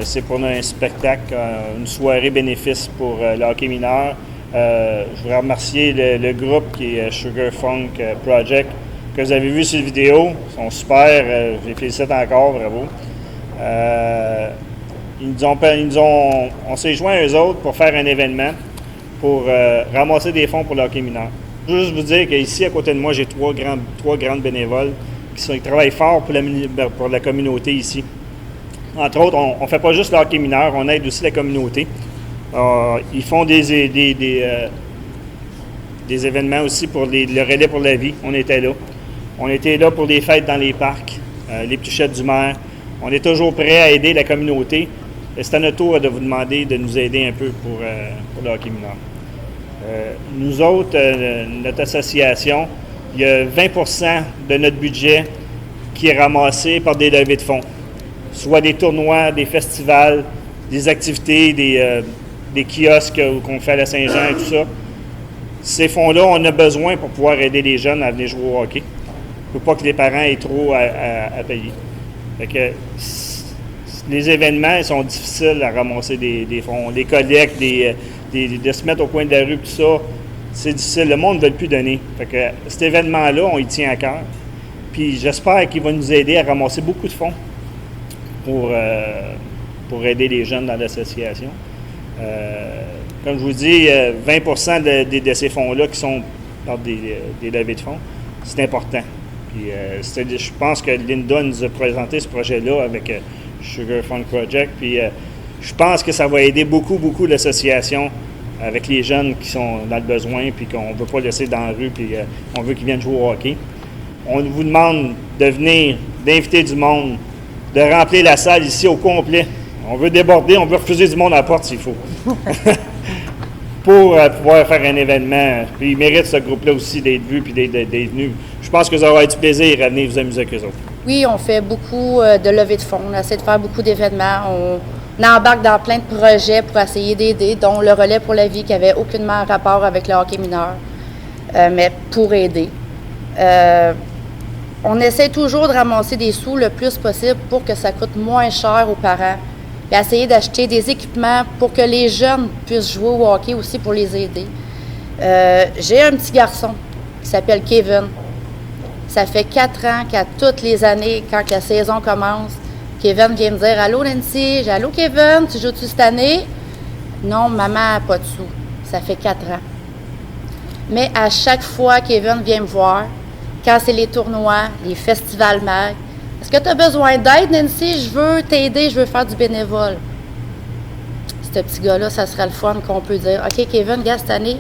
c'est pour un spectacle, une soirée bénéfice pour le hockey mineur. Je voudrais remercier le groupe qui est Sugar Funk Project, que vous avez vu sur la vidéo. Ils sont super, je les félicite encore, bravo. On s'est joints à eux autres pour faire un événement, pour ramasser des fonds pour le hockey mineur. Je veux juste vous dire qu'ici, à côté de moi, j'ai trois grandes bénévoles qui travaillent fort pour la communauté ici. Entre autres, on ne fait pas juste le hockey mineur, on aide aussi la communauté. Ils font des événements aussi pour le relais pour la vie. On était là. On était là pour des fêtes dans les parcs, les Pluchettes du maire. On est toujours prêt à aider la communauté. C'est à notre tour de vous demander de nous aider un peu pour le hockey mineur. Nous autres, notre association, il y a 20% de notre budget qui est ramassé par des levées de fonds, soit des tournois, des festivals, des activités, des kiosques qu'on fait à la Saint-Jean et tout ça. Ces fonds-là, on a besoin pour pouvoir aider les jeunes à venir jouer au hockey. Il ne faut pas que les parents aient trop à payer. Fait que, les événements ils sont difficiles à ramasser des fonds. Les collectes, de se mettre au coin de la rue, tout ça, c'est difficile. Le monde ne veut plus donner. Fait que cet événement-là, on y tient à cœur. Puis j'espère qu'il va nous aider à ramasser beaucoup de fonds pour aider les jeunes dans l'association. Comme je vous dis, 20% de ces fonds-là qui sont par des levées de fonds, c'est important. Puis, je pense que Linda nous a présenté ce projet-là avec Sugar Funk Project. Puis je pense que ça va aider beaucoup l'association avec les jeunes qui sont dans le besoin puis qu'on ne veut pas laisser dans la rue puis on veut qu'ils viennent jouer au hockey. On vous demande de venir, d'inviter du monde, de remplir la salle ici au complet. On veut déborder, on veut refuser du monde à la porte s'il faut. Pour pouvoir faire un événement. Puis ils méritent ce groupe-là aussi d'être vu puis d'être venu. Je pense que vous aurez du plaisir à venir vous amuser avec eux autres. Oui, on fait beaucoup de levées de fonds. On essaie de faire beaucoup d'événements. On embarque dans plein de projets pour essayer d'aider, dont le relais pour la vie qui n'avait aucunement rapport avec le hockey mineur, mais pour aider. On essaie toujours de ramasser des sous le plus possible pour que ça coûte moins cher aux parents. Et essayer d'acheter des équipements pour que les jeunes puissent jouer au hockey aussi pour les aider. J'ai un petit garçon qui s'appelle Kevin. Ça fait 4 ans qu'à toutes les années, quand la saison commence, Kevin vient me dire « Allô Nancy? » J'ai « Allô Kevin, tu joues-tu cette année? » Non, maman n'a pas de sous. Ça fait 4 ans. Mais à chaque fois, Kevin vient me voir, quand c'est les tournois, les festivals mag, « Est-ce que tu as besoin d'aide, Nancy? Je veux t'aider, je veux faire du bénévole. » Ce petit gars-là, ça serait le fun qu'on peut dire « OK, Kevin, gars, cette année,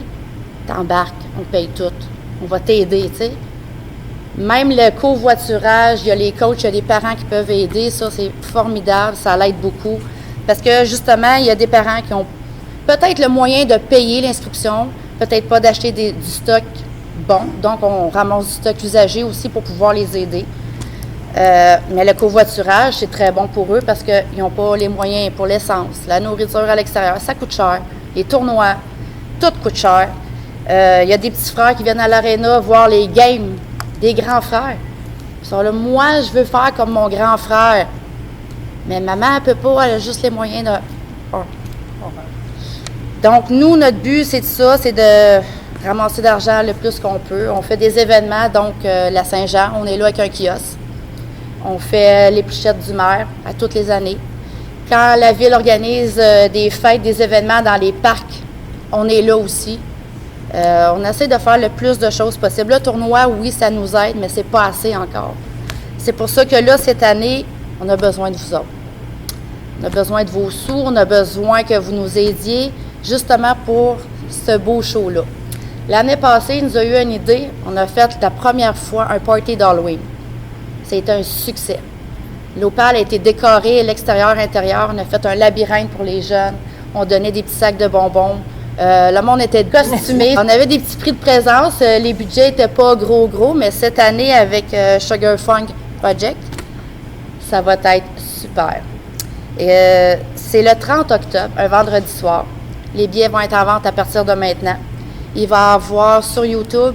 t'embarques, on paye tout. On va t'aider, tu sais. » Même le covoiturage, il y a les coachs, il y a les parents qui peuvent aider. Ça, c'est formidable, ça l'aide beaucoup. Parce que, justement, il y a des parents qui ont peut-être le moyen de payer l'inscription, peut-être pas d'acheter du stock bon. Donc, on ramasse du stock usagé aussi pour pouvoir les aider. Mais le covoiturage, c'est très bon pour eux parce qu'ils n'ont pas les moyens pour l'essence, la nourriture à l'extérieur, ça coûte cher. Les tournois, tout coûte cher. Il y a des petits frères qui viennent à l'aréna voir les games des grands frères. Ils sont là, moi, je veux faire comme mon grand frère. Mais maman, elle ne peut pas, elle a juste les moyens de... Donc, nous, notre but, c'est ça, c'est de ramasser d'argent le plus qu'on peut. On fait des événements, donc la Saint-Jean, on est là avec un kiosque. On fait les Pluchettes du maire à toutes les années. Quand la ville organise des fêtes, des événements dans les parcs, on est là aussi. On essaie de faire le plus de choses possible. Le tournoi, oui, ça nous aide, mais c'est pas assez encore. C'est pour ça que là, cette année, on a besoin de vous autres. On a besoin de vos sous, on a besoin que vous nous aidiez justement pour ce beau show-là. L'année passée, il nous a eu une idée. On a fait la première fois un party d'Halloween. C'est un succès. L'Opal a été décoré, l'extérieur, l'intérieur. On a fait un labyrinthe pour les jeunes. On donnait des petits sacs de bonbons. Le monde était costumé. On avait des petits prix de présence. Les budgets n'étaient pas gros, mais cette année, avec Sugar Funk Project, ça va être super. C'est le 30 octobre, un vendredi soir. Les billets vont être en vente à partir de maintenant. Il va y avoir sur YouTube,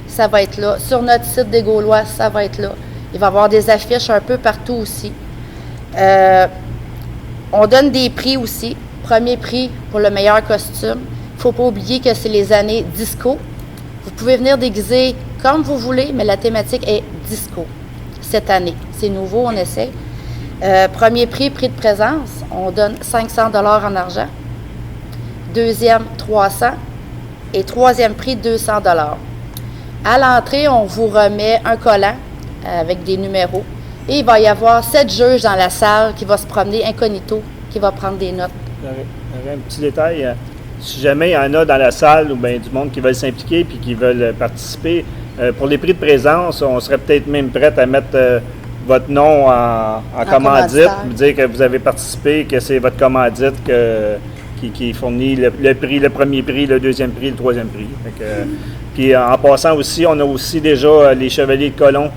ça va être là. Sur notre site des Gaulois, ça va être là. Il va y avoir des affiches un peu partout aussi. On donne des prix aussi. Premier prix pour le meilleur costume. Il ne faut pas oublier que c'est les années disco. Vous pouvez venir déguiser comme vous voulez, mais la thématique est disco cette année. C'est nouveau, on essaie. Premier prix, prix de présence. On donne 500 $ en argent. Deuxième, 300. Et troisième prix, 200 $. À l'entrée, on vous remet un collant avec des numéros. Et il va y avoir 7 juges dans la salle qui va se promener incognito, qui va prendre des notes. Un petit détail. Si jamais il y en a dans la salle ou bien du monde qui veulent s'impliquer puis qui veulent participer, pour les prix de présence, on serait peut-être même prêt à mettre votre nom en commandite, dire que vous avez participé, que c'est votre commandite qui fournit le prix, le premier prix, le deuxième prix, le troisième prix. Puis en passant aussi, on a aussi déjà les Chevaliers de Colomb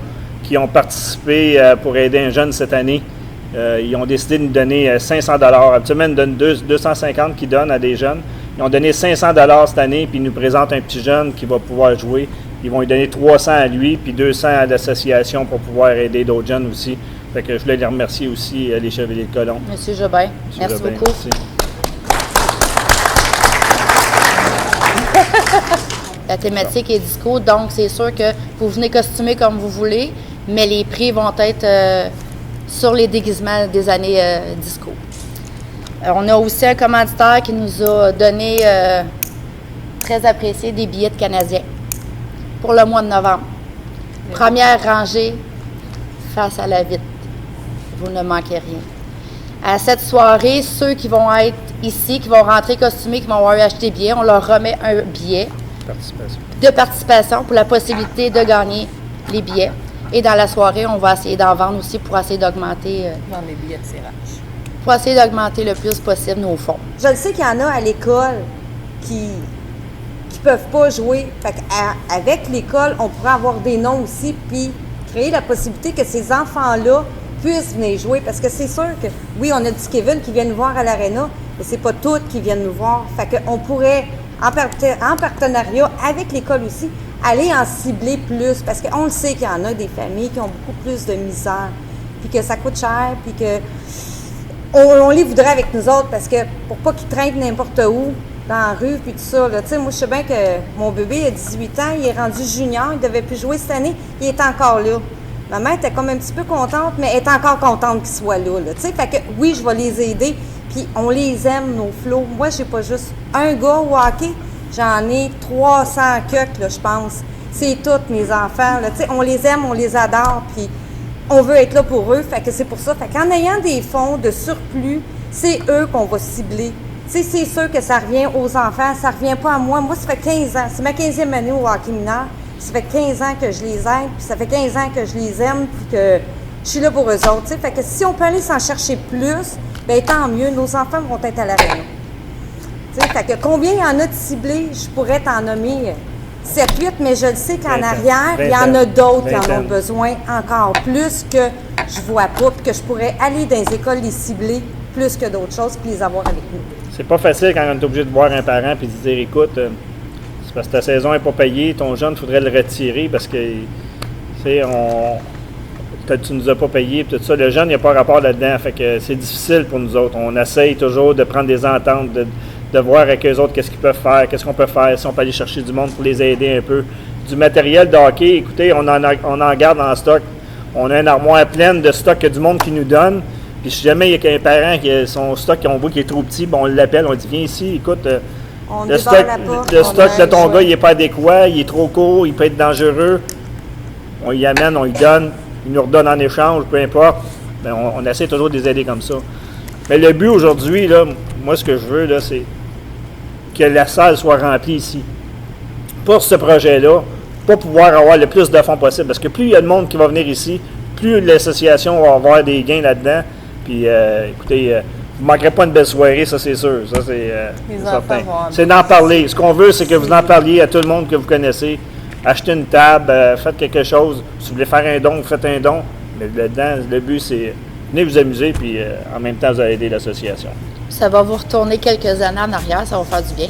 qui ont participé pour aider un jeune cette année. Ils ont décidé de nous donner 500 $. Habituellement, ils nous donnent 250 qu'ils donnent à des jeunes. Ils ont donné 500 $ cette année, puis ils nous présentent un petit jeune qui va pouvoir jouer. Ils vont lui donner 300 à lui, puis 200 à l'association pour pouvoir aider d'autres jeunes aussi. Fait que je voulais les remercier aussi, les Chevaliers de Colomb. Monsieur Jobin, merci Jobin, beaucoup. Merci. La thématique est disco, donc c'est sûr que vous venez costumer comme vous voulez, mais les prix vont être sur les déguisements des années disco. On a aussi un commanditaire qui nous a donné, très apprécié, des billets de Canadiens pour le mois de novembre. Première rangée face à la vitre. Vous ne manquez rien. À cette soirée, ceux qui vont être ici, qui vont rentrer costumés, qui vont avoir acheté des billets, on leur remet un billet de participation pour la possibilité de gagner les billets. Et dans la soirée, on va essayer d'en vendre aussi pour essayer d'augmenter Dans les billets de tirage. pour essayer d'augmenter le plus possible nos fonds. Je le sais qu'il y en a à l'école qui peuvent pas jouer. Fait avec l'école, on pourrait avoir des noms aussi, puis créer la possibilité que ces enfants-là puissent venir jouer. Parce que c'est sûr que, oui, on a du Kevin qui vient nous voir à l'aréna, mais c'est pas toutes qui viennent nous voir. Fait qu'on pourrait, en partenariat avec l'école aussi, aller en cibler plus. Parce qu'on le sait qu'il y en a des familles qui ont beaucoup plus de misère, puis que ça coûte cher, puis que on les voudrait avec nous autres, parce que pour pas qu'ils traînent n'importe où, dans la rue, puis tout ça. Tu sais, moi, je sais bien que mon bébé a 18 ans, il est rendu junior, il devait plus jouer cette année, il est encore là. Ma mère était comme un petit peu contente, mais elle est encore contente qu'il soit là. Tu sais, fait que oui, je vais les aider, puis on les aime, nos flots. Moi, j'ai pas juste un gars au hockey, j'en ai 300 cucks, là, je pense. C'est tous mes enfants, là. Tu sais, on les aime, on les adore, puis on veut être là pour eux. Fait que c'est pour ça. Fait qu'en ayant des fonds de surplus, c'est eux qu'on va cibler. Tu sais, c'est sûr que ça revient aux enfants, ça revient pas à moi. Moi, ça fait 15 ans, c'est ma 15e année au hockey mineur. Ça fait 15 ans que je les aide, puis ça fait 15 ans que je les aime, puis que je suis là pour eux autres. T'sais. Fait que si on peut aller s'en chercher plus, bien tant mieux, nos enfants vont être à l'aréna. Fait que combien il y en a de ciblés, je pourrais t'en nommer 7-8, mais je le sais qu'en arrière, il y en a d'autres qui en ont besoin encore plus que je vois pas, puis que je pourrais aller dans les écoles les cibler plus que d'autres choses, puis les avoir avec nous. C'est pas facile quand on est obligé de voir un parent et de dire, écoute, c'est parce que ta saison n'est pas payée, ton jeune, il faudrait le retirer parce que, tu sais, tu nous as pas payé, puis tout ça. Le jeune, il n'y a pas rapport là-dedans, fait que c'est difficile pour nous autres. On essaye toujours de prendre des ententes, de voir avec eux autres qu'est-ce qu'ils peuvent faire, qu'est-ce qu'on peut faire, si on peut aller chercher du monde pour les aider un peu. Du matériel de hockey, écoutez, on en garde en stock. On a une armoire pleine de stock que du monde qui nous donne. Puis si jamais il y a un parent qui a son stock qu'on voit qui est trop petit, bon, on l'appelle, on dit viens ici, écoute, le stock de ton gars, il n'est pas adéquat, il est trop court, il peut être dangereux. On y amène, on y donne, il nous redonne en échange, peu importe. Bien, on essaie toujours de les aider comme ça. Mais le but aujourd'hui, là, moi ce que je veux, là, c'est que la salle soit remplie ici. Pour ce projet-là, pour pouvoir avoir le plus de fonds possible. Parce que plus il y a de monde qui va venir ici, plus l'association va avoir des gains là-dedans. Puis, écoutez, vous ne manquerez pas une belle soirée, ça c'est sûr. Ça, c'est certain. C'est d'en parler. Ce qu'on veut, c'est que vous en parliez à tout le monde que vous connaissez. Achetez une table, faites quelque chose. Si vous voulez faire un don, faites un don. Mais là-dedans, le but, c'est venez vous amuser, puis en même temps, vous allez aider l'association. Ça va vous retourner quelques années en arrière, ça va faire du bien.